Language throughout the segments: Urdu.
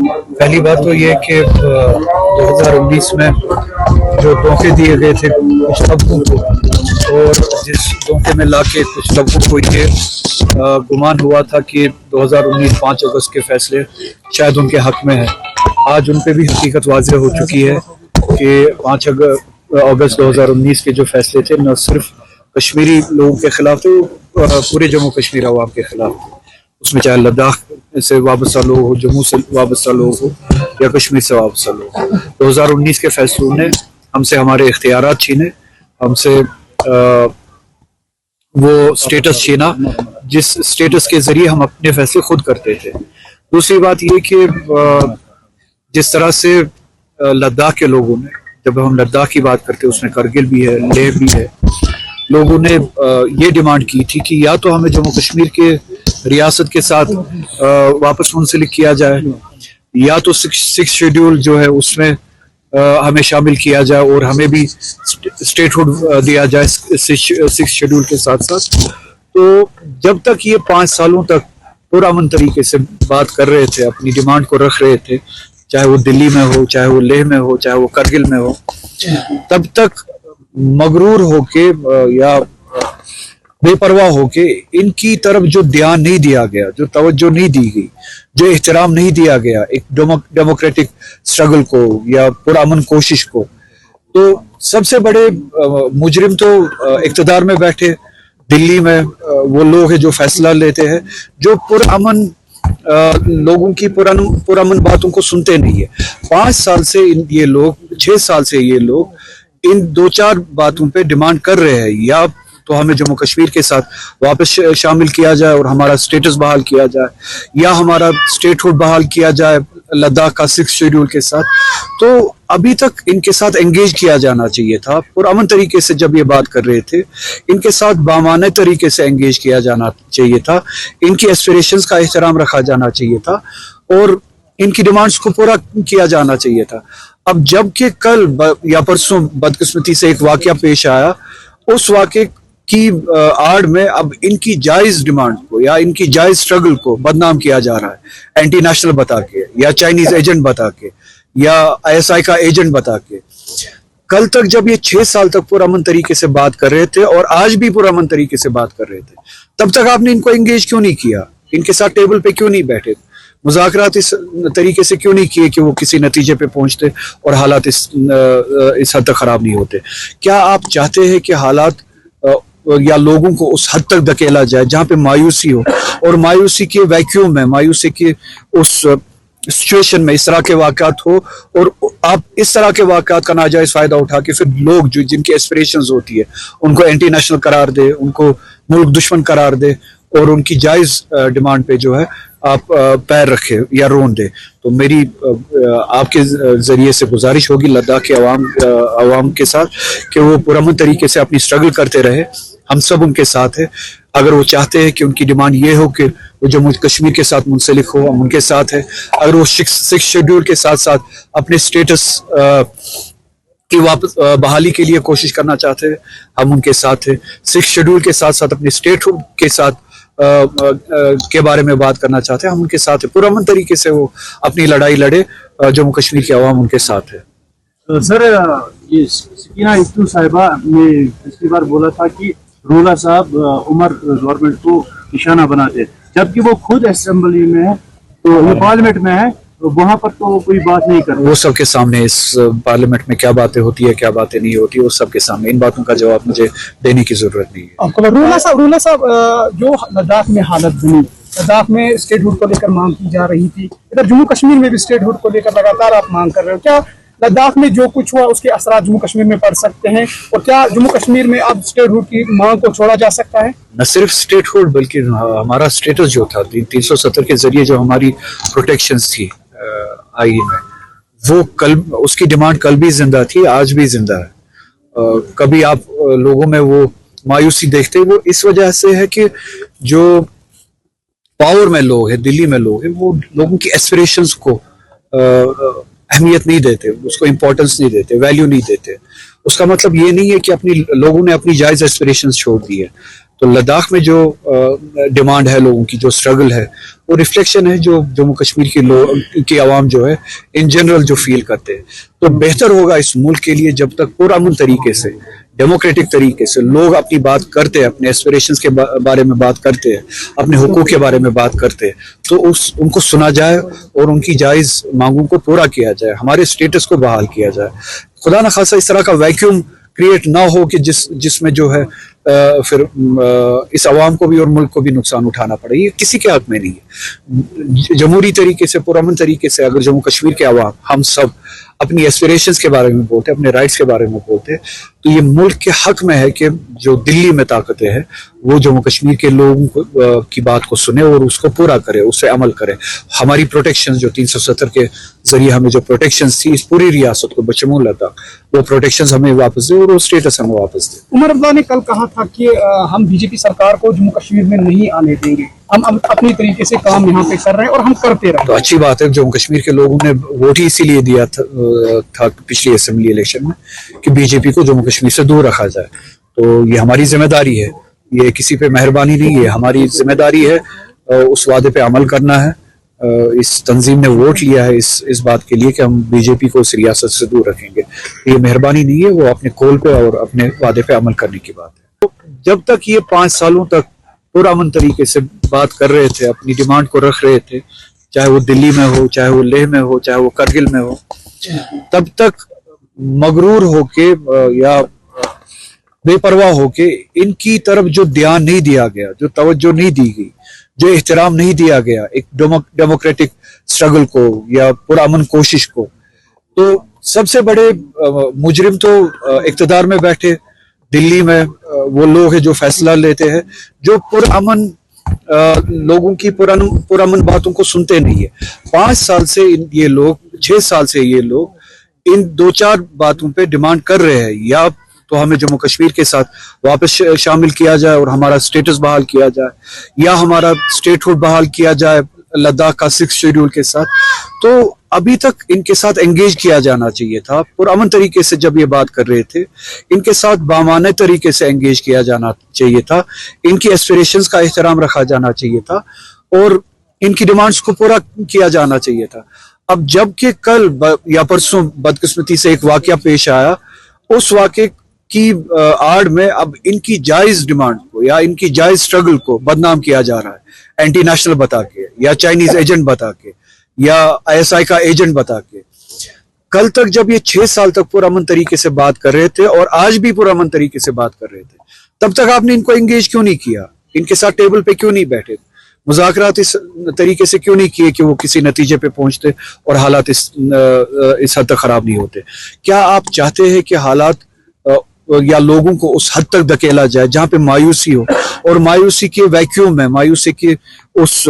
پہلی بات تو یہ کہ 2019 میں جو دھوکے دیے گئے تھے کچھ لوگوں کو، اور جس دھوکے میں لا کے کچھ لوگوں کو یہ گمان ہوا تھا کہ 2019 5 اگست کے فیصلے شاید ان کے حق میں ہیں، آج ان پہ بھی حقیقت واضح ہو چکی ہے کہ 5 اگست 2019 کے جو فیصلے تھے نہ صرف کشمیری لوگوں کے خلاف تھے، پورے جموں کشمیر عوام کے خلاف تھے۔ اس میں چاہے لداخ سے وابستہ لوگ ہو، جموں سے وابستہ لوگ ہو یا کشمیر سے وابستہ لوگ ہو۔ 2019 کے فیصلوں نے ہم سے ہمارے اختیارات چھینے، ہم سے وہ سٹیٹس چھینا جس سٹیٹس کے ذریعے ہم اپنے فیصلے خود کرتے تھے۔ دوسری بات یہ کہ جس طرح سے لداخ کے لوگوں نے، جب ہم لداخ کی بات کرتے اس میں کرگل بھی ہے، لیہ بھی ہے، لوگوں نے یہ ڈیمانڈ کی تھی کہ یا تو ہمیں جموں کشمیر کے ریاست کے ساتھ واپس منسلک کیا جائے، یا تو سکس شیڈول جو ہے اس میں ہمیں شامل کیا جائے اور ہمیں بھی اسٹیٹ ہوڈ دیا جائے سکس شیڈول کے ساتھ ساتھ۔ تو جب تک یہ 5 سالوں تک پرامن طریقے سے بات کر رہے تھے، اپنی ڈیمانڈ کو رکھ رہے تھے، چاہے وہ دلی میں ہو، چاہے وہ لیہ میں ہو، چاہے وہ کرگل میں ہو، تب تک مغرور ہو کے یا بے پرواہ ہو کے ان کی طرف جو دھیان نہیں دیا گیا، جو توجہ نہیں دی گئی، جو احترام نہیں دیا گیا ایک ڈیموکریٹک سٹرگل کو یا پرامن کوشش کو، تو سب سے بڑے مجرم تو اقتدار میں بیٹھے دلی میں وہ لوگ ہیں جو فیصلہ لیتے ہیں، جو پرامن لوگوں کی پرامن باتوں کو سنتے نہیں ہے۔ 5 سال سے یہ لوگ، 6 سال سے یہ لوگ ان 2-4 باتوں پہ ڈیمانڈ کر رہے ہیں، یا تو ہمیں جموں کشمیر کے ساتھ واپس شامل کیا جائے اور ہمارا سٹیٹس بحال کیا جائے، یا ہمارا سٹیٹ ہوڈ بحال کیا جائے لداخ کا 6 شیڈول کے ساتھ۔ تو ابھی تک ان کے ساتھ انگیج کیا جانا چاہیے تھا، پرامن طریقے سے جب یہ بات کر رہے تھے ان کے ساتھ بامانہ طریقے سے انگیج کیا جانا چاہیے تھا، ان کی ایسپریشنز کا احترام رکھا جانا چاہیے تھا اور ان کی ڈیمانڈز کو پورا کیا جانا چاہیے تھا۔ اب جب کہ کل یا پرسوں بدقسمتی سے ایک واقعہ پیش آیا، اس واقعے کی آڑ میں اب ان کی جائز ڈیمانڈ کو یا ان کی جائز سٹرگل کو بدنام کیا جا رہا ہے، اینٹی نیشنل بتا کے یا چائنیز ایجنٹ بتا کے یا ISI کا ایجنٹ بتا کے۔ کل تک جب یہ 6 سال تک پرامن طریقے سے بات کر رہے تھے اور آج بھی پرامن طریقے سے بات کر رہے تھے، تب تک آپ نے ان کو انگیج کیوں نہیں کیا؟ ان کے ساتھ ٹیبل پہ کیوں نہیں بیٹھے؟ مذاکرات اس طریقے سے کیوں نہیں کیے کہ وہ کسی نتیجے پہ پہنچتے اور حالات اس حد تک خراب نہیں ہوتے؟ کیا آپ چاہتے ہیں کہ حالات یا لوگوں کو اس حد تک دھکیلا جائے جہاں پہ مایوسی ہو، اور مایوسی کے ویکیوم میں، مایوسی کے اس سچویشن میں اس طرح کے واقعات ہو، اور آپ اس طرح کے واقعات کا ناجائز فائدہ اٹھا کے پھر لوگ جن کی ایسپریشنز ہوتی ہے ان کو اینٹی نیشنل قرار دے، ان کو ملک دشمن قرار دے اور ان کی جائز ڈیمانڈ پہ جو ہے آپ پیر رکھے یا رون دے؟ تو میری آپ کے ذریعے سے گزارش ہوگی لداخ کے عوام کے ساتھ کہ وہ پرامن طریقے سے اپنی سٹرگل کرتے رہے، ہم سب ان کے ساتھ ہیں۔ اگر وہ چاہتے ہیں کہ ان کی ڈیمانڈ یہ ہو کہ وہ جموں کشمیر کے ساتھ منسلک ہو، ہم ان کے ساتھ ہیں۔ اگر وہ 6 شیڈول کے ساتھ ساتھ اپنے سٹیٹس کی واپس بحالی کے لیے کوشش کرنا چاہتے ہیں، ہم ان کے ساتھ ہیں۔ 6 شیڈول کے ساتھ ساتھ اپنے سٹیٹ ہوڈ کے ساتھ کے بارے میں بات کرنا چاہتے ہیں، ہم ان کے ساتھ ہیں۔ پرامن طریقے سے وہ اپنی لڑائی لڑے، جموں کشمیر کے عوام ان کے ساتھ ہے۔ سر، یہ سکینہ اتو صاحبہ نے پچھلی بار بولا تھا کہ رولا صاحب عمر گورنمنٹ کو نشانہ بناتے، جبکہ وہ خود اسمبلی میں ہے، تو یہ پارلیمنٹ میں ہے، وہاں پر تو کوئی بات نہیں کرتا۔ وہ سب کے سامنے اس پارلیمنٹ میں کیا باتیں ہوتی ہے، کیا باتیں نہیں ہوتی، وہ سب کے سامنے ان باتوں کا جواب مجھے دینے کی ضرورت نہیں ہے۔ رولا صاحب، جو لداخ میں حالت بنی، لداخ میں اسٹیٹ ہوڈ کو لے کر مانگ کی جا رہی تھی، ادھر جموں کشمیر میں بھی اسٹیٹ ہوڈ کو لے کر لگاتار آپ مانگ کر رہے ہو، کیا لداخ میں جو کچھ ہوا اس کے اثرات جموں کشمیر میں پڑ سکتے ہیں، اور کیا جموں کشمیر میں اب اسٹیٹ ہوڈ کی مانگ کو چھوڑا جا سکتا ہے؟ نہ صرف اسٹیٹ ہوڈ بلکہ ہمارا اسٹیٹس جو تھا 370 کے ذریعے جو ہماری پروٹیکشنز تھی آئین میں، وہ کل اس کی ڈیمانڈ کل بھی زندہ تھی، آج بھی زندہ ہے۔ کبھی آپ لوگوں میں وہ مایوسی دیکھتے، وہ اس وجہ سے ہے کہ جو پاور میں لوگ ہیں، دلی میں لوگ ہیں، وہ لوگوں کی ایسپریشنز کو اہمیت نہیں دیتے، اس کو امپورٹنس نہیں دیتے، ویلیو نہیں دیتے۔ اس کا مطلب یہ نہیں ہے کہ اپنی لوگوں نے اپنی جائز ایسپریشنز چھوڑ دی ہے۔ تو لداخ میں جو ڈیمانڈ ہے لوگوں کی, جو اسٹرگل ہے, وہ ریفلیکشن ہے جو جموں کشمیر کے لوگ کی عوام جو ہے ان جنرل جو فیل کرتے ہیں. تو بہتر ہوگا اس ملک کے لیے جب تک پرامن طریقے سے, ڈیموکریٹک طریقے سے لوگ اپنی بات کرتے ہیں, اپنے ایسپریشنز کے بارے میں بات کرتے ہیں, اپنے حقوق کے بارے میں بات کرتے ہیں, تو ان کو سنا جائے اور ان کی جائز مانگوں کو پورا کیا جائے, ہمارے اسٹیٹس کو بحال کیا جائے. خدا نہ خاصا اس طرح کا ویکیوم کریٹ نہ ہو کہ جس میں جو ہے پھر اس عوام کو بھی اور ملک کو بھی نقصان اٹھانا پڑے. یہ کسی کے حق میں نہیں ہے. جمہوری طریقے سے, پرامن طریقے سے اگر جموں کشمیر کے عوام ہم سب اپنی ایسپریشنز کے بارے میں بولتے, اپنے رائٹس کے بارے میں بولتے, تو یہ ملک کے حق میں ہے کہ جو دلی میں طاقتیں ہیں وہ جموں کشمیر کے لوگوں کی بات کو سنے اور اس کو پورا کرے, اس سے عمل کرے. ہماری پروٹیکشن جو 370 کے ذریعے ہمیں جو پروٹیکشنز تھی اس پوری ریاست کو بشمول لداخ, وہ پروٹیکشنز ہمیں واپس دے اور وہ اسٹیٹس ہمیں واپس دے. عمر عبداللہ نے کل کہا تھا کہ ہم بی جے پی سرکار کو جموں کشمیر میں نہیں آنے دیں گے, ہم اپنی طریقے سے کام یہاں پہ کر رہے ہیں اور ہم کرتے رہیں. تو اچھی بات ہے, جموں کشمیر کے لوگوں نے ووٹ ہی اسی لیے دیا تھا پچھلی اسمبلی الیکشن میں کہ بی جے پی کو جموں کشمیر سے دور رکھا جائے. تو یہ ہماری ذمہ داری ہے, یہ کسی پہ مہربانی نہیں ہے, ہماری ذمہ داری ہے اس وعدے پہ عمل کرنا ہے. اس تنظیم نے ووٹ لیا ہے اس بات کے لیے کہ ہم بی جے پی کو اس ریاست سے دور رکھیں گے. یہ مہربانی نہیں ہے, وہ اپنے قول پہ اور اپنے وعدے پہ عمل کرنے کی بات ہے. جب تک یہ 5 سالوں تک پرامن طریقے سے بات کر رہے تھے, اپنی ڈیمانڈ کو رکھ رہے تھے, چاہے وہ دلی میں ہو, چاہے وہ لیہ میں ہو, چاہے وہ کرگل میں ہو, تب تک مغرور ہو کے یا بے پرواہ ہو کے ان کی طرف جو دھیان نہیں دیا گیا, جو توجہ نہیں دی گئی, جو احترام نہیں دیا گیا ایک ڈیموکریٹک اسٹرگل کو یا پرامن کوشش کو, تو سب سے بڑے مجرم تو اقتدار میں بیٹھے دلی میں وہ لوگ ہیں جو فیصلہ لیتے ہیں, جو پرامن لوگوں کی پرامن باتوں کو سنتے نہیں ہے. 5 سال سے یہ لوگ, 6 سال سے یہ لوگ ان 2-4 باتوں پہ ڈیمانڈ کر رہے ہیں, یا تو ہمیں جموں کشمیر کے ساتھ واپس شامل کیا جائے اور ہمارا اسٹیٹس بحال کیا جائے, یا ہمارا اسٹیٹ ہوڈ بحال کیا جائے لداخ کا 6 شیڈول کے ساتھ. تو ابھی تک ان کے ساتھ انگیج کیا جانا چاہیے تھا, پرامن طریقے سے جب یہ بات کر رہے تھے ان کے ساتھ بامانہ طریقے سے انگیج کیا جانا چاہیے تھا, ان کی ایسپریشنز کا احترام رکھا جانا چاہیے تھا اور ان کی ڈیمانڈز کو پورا کیا جانا چاہیے تھا. اب جب کہ کل یا پرسوں بدقسمتی سے ایک واقعہ پیش آیا, اس واقعے کی آڑ میں اب ان کی جائز ڈیمانڈ کو یا ان کی جائز اسٹرگل کو بدنام کیا جا رہا ہے, اینٹی نیشنل بتا کے, یا چائنیز ایجنٹ بتا کے, یا ISI کا ایجنٹ بتا کے. کل تک جب یہ 6 سال تک پرامن طریقے سے بات کر رہے تھے اور آج بھی پرامن طریقے سے بات کر رہے تھے, تب تک آپ نے ان کو انگیج کیوں نہیں کیا, ان کے ساتھ ٹیبل پہ کیوں نہیں بیٹھے, مذاکرات اس طریقے سے کیوں نہیں کیے کہ وہ کسی نتیجے پہ پہنچتے اور حالات اس حد تک خراب نہیں ہوتے. کیا آپ چاہتے ہیں کہ حالات یا لوگوں کو اس حد تک دھکیلا جائے جہاں پہ مایوسی ہو, اور مایوسی کے ویکیوم میں, مایوسی کے اس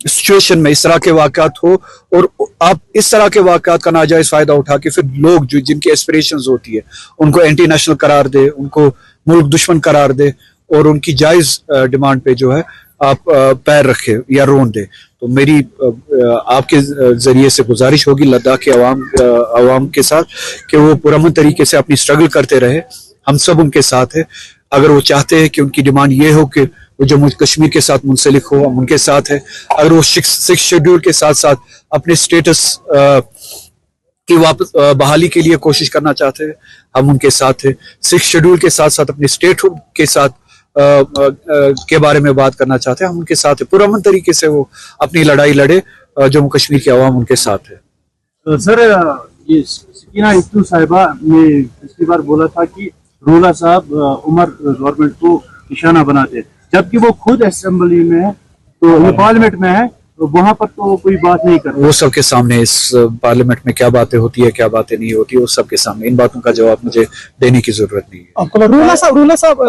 سچویشن میں اس طرح کے واقعات ہو, اور آپ اس طرح کے واقعات کا ناجائز فائدہ اٹھا کے پھر لوگ جن کی ایسپریشنز ہوتی ہے ان کو اینٹی نیشنل قرار دے, ان کو ملک دشمن قرار دے, اور ان کی جائز ڈیمانڈ پہ جو ہے آپ پیر رکھے یا رون دے. تو میری آپ کے ذریعے سے گزارش ہوگی لداخ کے عوام کے ساتھ کہ وہ پرامن طریقے سے اپنی اسٹرگل کرتے رہے, ہم سب ان کے ساتھ ہیں. اگر وہ چاہتے ہیں کہ ان کی ڈیمانڈ یہ ہو کہ وہ جموں کشمیر کے ساتھ منسلک ہو, ہم ان کے ساتھ ہیں. اگر وہ 6 شیڈول کے ساتھ ساتھ اپنے اسٹیٹس کی واپس بحالی کے لیے کوشش کرنا چاہتے ہیں, ہم ان کے ساتھ ہیں. 6 شیڈول کے ساتھ ساتھ اپنے اسٹیٹ کے ساتھ کے بارے میں بات کرنا چاہتے ہیں, ہم ان کے ساتھ ہیں. پرامن طریقے سے وہ اپنی لڑائی لڑے, جموں کشمیر کے عوام ان کے ساتھ ہے. سر, یہ سکینہ اتو صاحبہ نے پچھلی بار بولا تھا کہ رولا صاحب عمر گورنمنٹ کو نشانہ بناتے, جبکہ وہ خود اسمبلی میں ہے, تو یہ پارلیمنٹ میں ہے, تو وہاں پر تو کوئی بات نہیں کرتا. وہ سب کے سامنے اس پارلیمنٹ میں کیا باتیں ہوتی ہے, کیا باتیں نہیں ہوتی, وہ سب کے سامنے. ان باتوں کا جواب مجھے دینے کی ضرورت نہیں ہے. رولا صاحب,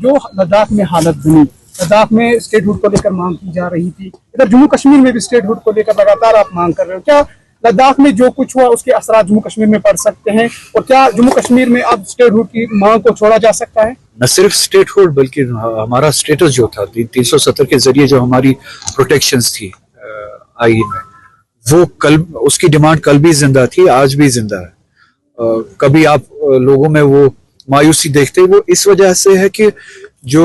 جو لداخ میں حالت بنی, لداخ میں اسٹیٹ ہوڈ کو لے کر مانگ کی جا رہی تھی, ادھر جموں کشمیر میں بھی اسٹیٹ ہوڈ کو لے کر لگاتار آپ مانگ کر رہے ہو. کیا لداخ میں جو کچھ ہوا اس کے اثرات جموں کشمیر میں پڑ سکتے ہیں, اور کیا جموں کشمیر میں اب اسٹیٹ ہوڈ کی مانگ کو چھوڑا جا سکتا ہے؟ نہ صرف اسٹیٹ ہوڈ بلکہ ہمارا اسٹیٹس جو تھا 370 کے ذریعے جو ہماری پروٹیکشنز تھی آئین میں, وہ کل اس کی ڈیمانڈ کل بھی زندہ تھی, آج بھی زندہ ہے. کبھی آپ لوگوں میں وہ مایوسی دیکھتے, وہ اس وجہ سے ہے کہ جو